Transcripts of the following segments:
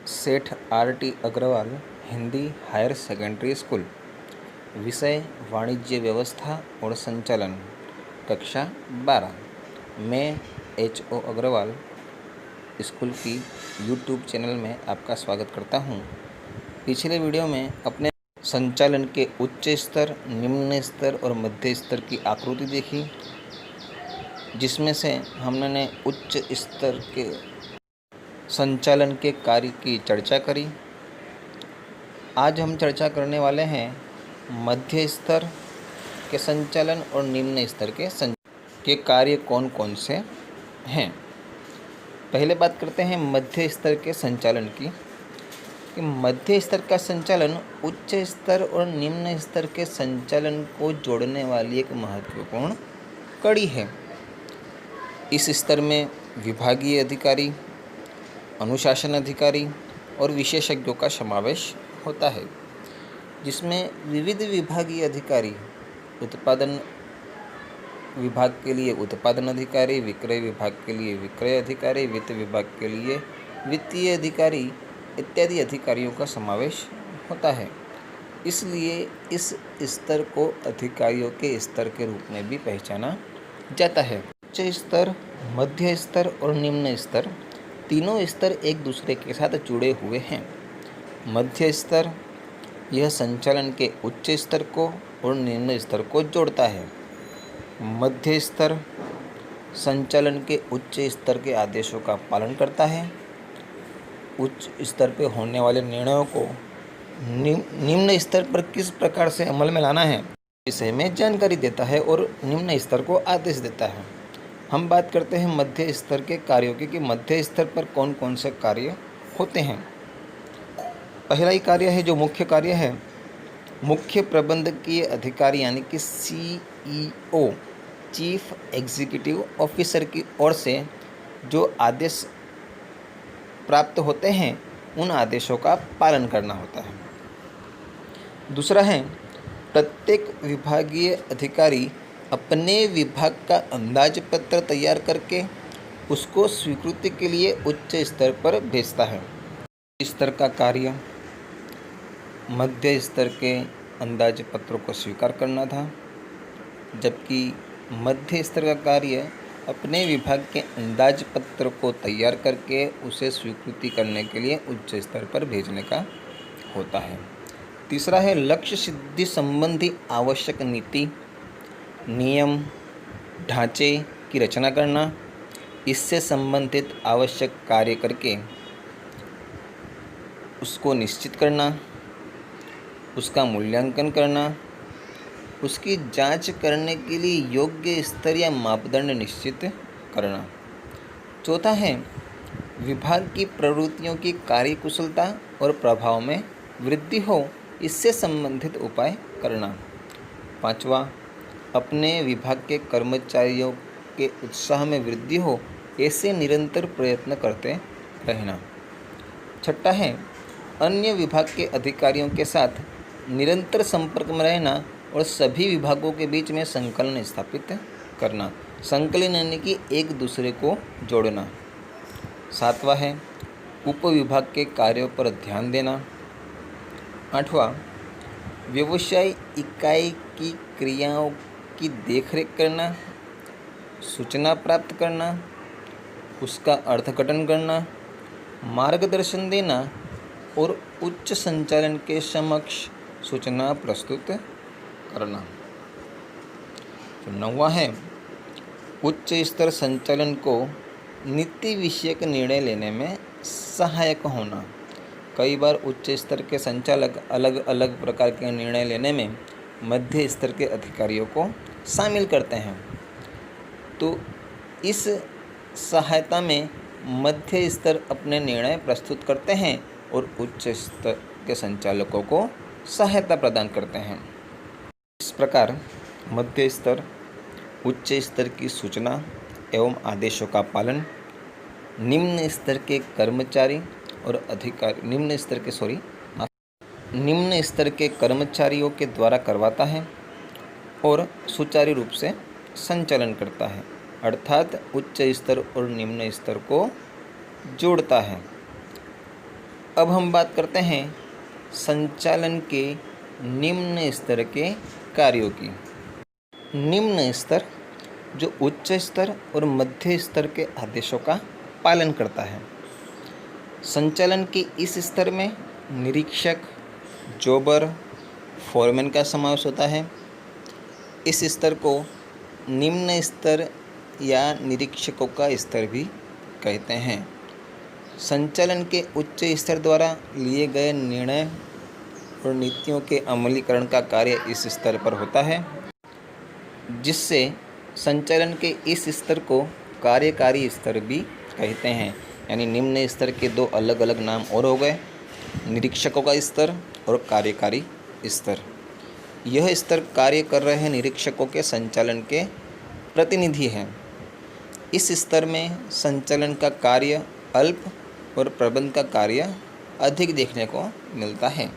सेठ R T. Agrawal Hindi higher secondary school. विषय वाणिज्य व्यवस्था और संचालन। कक्षा 12। मैं H.O. अग्रवाल स्कूल की यूट्यूब चैनल में आपका स्वागत करता हूं। पिछले वीडियो में अपने संचालन के उच्च स्तर, निम्न स्तर और मध्य स्तर की आकृति देखी, जिसमें से हमने उच्च स्तर के संचालन के कार्य की चर्चा करी। आज हम चर्चा करने वाले हैं मध्य स्तर के संचालन और निम्न स्तर के कार्य कौन कौन से हैं। पहले बात करते हैं मध्य स्तर के संचालन की। कि मध्य स्तर का संचालन उच्च स्तर और निम्न स्तर के संचालन को जोड़ने वाली एक महत्वपूर्ण कड़ी है। इस स्तर में विभागीय अधिकारी, अनुशासन अधिकारी और विशेषज्ञों का समावेश होता है, जिसमें विविध विभागीय अधिकारी उत्पादन विभाग के लिए उत्पादन अधिकारी, विक्रय विभाग के लिए विक्रय अधिकारी, वित्त विभाग के लिए वित्तीय अधिकारी इत्यादि अधिकारियों का समावेश होता है। इसलिए इस स्तर को अधिकारियों के स्तर के रूप में भी पहचाना जाता है। उच्च स्तर, मध्य स्तर और निम्न स्तर तीनों स्तर एक दूसरे के साथ जुड़े हुए हैं। मध्य स्तर यह संचालन के उच्च स्तर को और निम्न स्तर को जोड़ता है। मध्य स्तर संचालन के उच्च स्तर के आदेशों का पालन करता है। उच्च स्तर पर होने वाले निर्णयों को निम्न स्तर पर किस प्रकार से अमल में लाना है विषय में जानकारी देता है और निम्न स्तर को आदेश देता है। हम बात करते हैं मध्य स्तर के कार्यों की कि मध्य स्तर पर कौन कौन से कार्य होते हैं। पहला ही कार्य है जो मुख्य कार्य है, मुख्य प्रबंधकीय अधिकारी यानी कि CEO, चीफ एग्जीक्यूटिव ऑफिसर की ओर से जो आदेश प्राप्त होते हैं उन आदेशों का पालन करना होता है। दूसरा है प्रत्येक विभागीय अधिकारी अपने विभाग का अंदाज पत्र तैयार करके उसको स्वीकृति के लिए उच्च स्तर पर भेजता है। स्तर का कार्य मध्य स्तर के अंदाज पत्रों को स्वीकार करना था, जबकि मध्य स्तर का कार्य अपने विभाग के अंदाज पत्र को तैयार करके उसे स्वीकृति करने के लिए उच्च स्तर पर भेजने का होता है। तीसरा है लक्ष्य सिद्धि संबंधी आवश्यक नीति, नियम, ढांचे की रचना करना, इससे संबंधित आवश्यक कार्य करके उसको निश्चित करना, उसका मूल्यांकन करना, उसकी जांच करने के लिए योग्य स्तर या मापदंड निश्चित करना। चौथा है विभाग की प्रवृत्तियों की कार्यकुशलता और प्रभाव में वृद्धि हो, इससे संबंधित उपाय करना। पांचवा अपने विभाग के कर्मचारियों के उत्साह में वृद्धि हो, ऐसे निरंतर प्रयत्न करते रहना। छठा है अन्य विभाग के अधिकारियों के साथ निरंतर संपर्क में रहना और सभी विभागों के बीच में संकलन स्थापित करना। संकलन यानी कि एक दूसरे को जोड़ना। सातवां है उप विभाग के कार्यों पर ध्यान देना। आठवां व्यवसाय इकाई की क्रियाओं की देखरेख करना, सूचना प्राप्त करना, उसका अर्थघटन करना, मार्गदर्शन देना और उच्च संचालन के समक्ष सूचना प्रस्तुत करना। तो नौवां है उच्च स्तर संचालन को नीति विषयक निर्णय लेने में सहायक होना। कई बार उच्च स्तर के संचालक अलग अलग प्रकार के निर्णय लेने में मध्य स्तर के अधिकारियों को शामिल करते हैं, तो इस सहायता में मध्य स्तर अपने निर्णय प्रस्तुत करते हैं और उच्च स्तर के संचालकों को सहायता प्रदान करते हैं। इस प्रकार मध्य स्तर उच्च स्तर की सूचना एवं आदेशों का पालन निम्न स्तर के कर्मचारी और अधिकारी निम्न स्तर के कर्मचारियों के द्वारा करवाता है और सुचारू रूप से संचालन करता है, अर्थात उच्च स्तर और निम्न स्तर को जोड़ता है। अब हम बात करते हैं संचालन के निम्न स्तर के कार्यों की। निम्न स्तर जो उच्च स्तर और मध्य स्तर के आदेशों का पालन करता है। संचालन के इस स्तर में निरीक्षक, जॉबर, फोरमैन का समावेश होता है। इस स्तर को निम्न स्तर या निरीक्षकों का स्तर भी कहते हैं। संचालन के उच्च स्तर द्वारा लिए गए निर्णय और नीतियों के अमलीकरण का कार्य इस स्तर पर होता है, जिससे संचालन के इस स्तर को कार्यकारी स्तर भी कहते हैं। यानी निम्न स्तर के दो अलग अलग नाम और हो गए, निरीक्षकों का स्तर और कार्यकारी स्तर। यह स्तर कार्य कर रहे निरीक्षकों के संचालन के प्रतिनिधि हैं। इस स्तर में संचालन का कार्य अल्प और प्रबंध का कार्य अधिक देखने को मिलता है।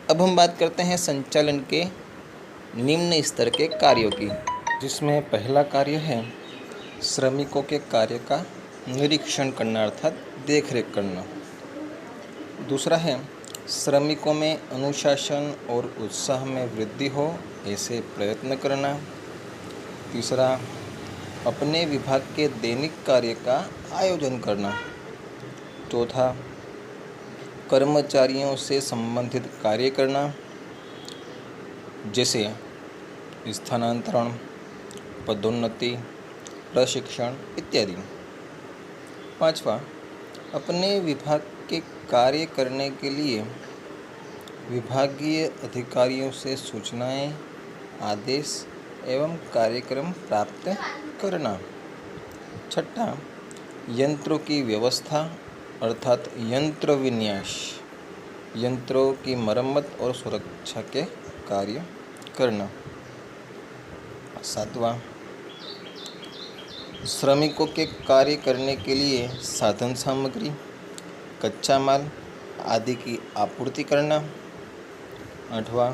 अब हम बात करते हैं संचालन के निम्न स्तर के कार्यों की, जिसमें पहला कार्य है श्रमिकों के कार्य का निरीक्षण करना अर्थात देखरेख करना। दूसरा है श्रमिकों में अनुशासन और उत्साह में वृद्धि हो ऐसे प्रयत्न करना। तीसरा अपने विभाग के दैनिक कार्य का आयोजन करना। चौथा कर्मचारियों से संबंधित कार्य करना, जैसे स्थानांतरण, पदोन्नति, प्रशिक्षण इत्यादि। पांचवा अपने विभाग के कार्य करने के लिए विभागीय अधिकारियों से सूचनाएं, आदेश एवं कार्यक्रम प्राप्त करना। छठा यंत्रों की व्यवस्था अर्थात यंत्र विन्यास, यंत्रों की मरम्मत और सुरक्षा के कार्य करना। सातवां श्रमिकों के कार्य करने के लिए साधन सामग्री, कच्चा माल आदि की आपूर्ति करना। आठवां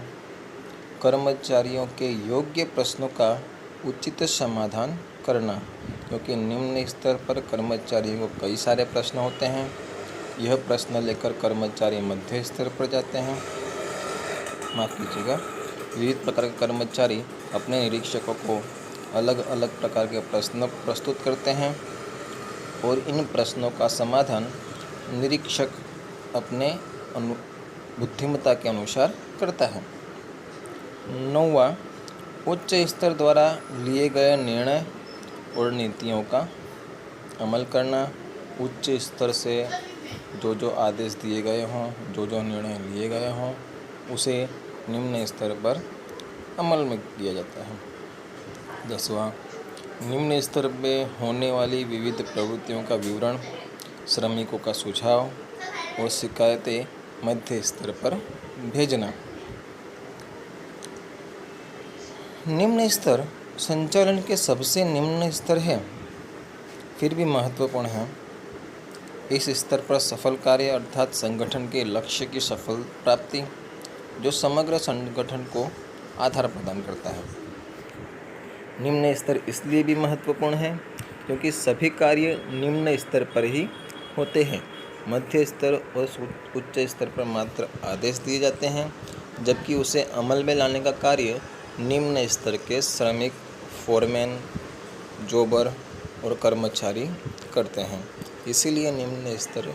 कर्मचारियों के योग्य प्रश्नों का उचित समाधान करना, क्योंकि निम्न स्तर पर कर्मचारियों को कई सारे प्रश्न होते हैं। यह प्रश्न लेकर कर्मचारी मध्य स्तर पर जाते हैं। माफ़ कीजिएगा, विविध प्रकार के कर्मचारी अपने निरीक्षकों को अलग अलग प्रकार के प्रश्न प्रस्तुत करते हैं और इन प्रश्नों का समाधान निरीक्षक अपने बुद्धिमत्ता के अनुसार करता है। नौवां उच्च स्तर द्वारा लिए गए निर्णय और नीतियों का अमल करना। उच्च स्तर से जो आदेश दिए गए हों, जो निर्णय लिए गए हों, उसे निम्न स्तर पर अमल में किया जाता है। 10वां निम्न स्तर में होने वाली विविध प्रवृत्तियों का विवरण, श्रमिकों का सुझाव और शिकायतें मध्य स्तर पर भेजना। निम्न स्तर संचालन के सबसे निम्न स्तर है, फिर भी महत्वपूर्ण है। इस स्तर पर सफल कार्य अर्थात संगठन के लक्ष्य की सफल प्राप्ति, जो समग्र संगठन को आधार प्रदान करता है। निम्न स्तर इसलिए भी महत्वपूर्ण है क्योंकि सभी कार्य निम्न स्तर पर ही होते हैं। मध्य स्तर और उच्च स्तर पर मात्र आदेश दिए जाते हैं, जबकि उसे अमल में लाने का कार्य निम्न स्तर के श्रमिक, फोरमैन, जॉबर और कर्मचारी करते हैं। इसीलिए निम्न स्तर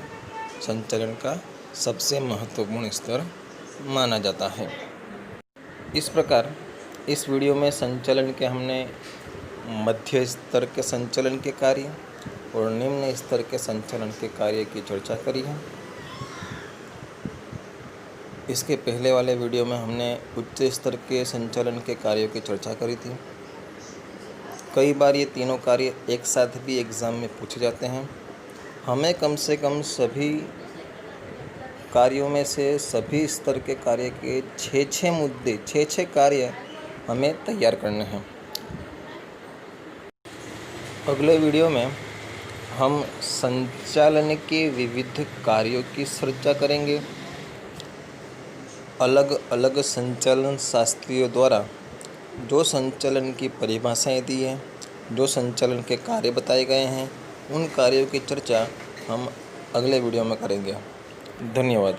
संचालन का सबसे महत्वपूर्ण स्तर माना जाता है। इस प्रकार इस वीडियो में संचालन के हमने मध्य स्तर के संचालन के कार्य और निम्न स्तर के संचालन के कार्य की चर्चा करी है। इसके पहले वाले वीडियो में हमने उच्च स्तर के संचालन के कार्यों की चर्चा करी थी। कई बार ये तीनों कार्य एक साथ भी एग्ज़ाम में पूछे जाते हैं। हमें कम से कम सभी कार्यों में से सभी स्तर के कार्य के 6 मुद्दे, 6 कार्य हमें तैयार करने हैं। अगले वीडियो में हम संचालन के विविध कार्यों की चर्चा करेंगे। अलग अलग संचालन शास्त्रियों द्वारा जो संचालन की परिभाषाएं दी हैं, जो संचालन के कार्य बताए गए हैं, उन कार्यों की चर्चा हम अगले वीडियो में करेंगे। धन्यवाद।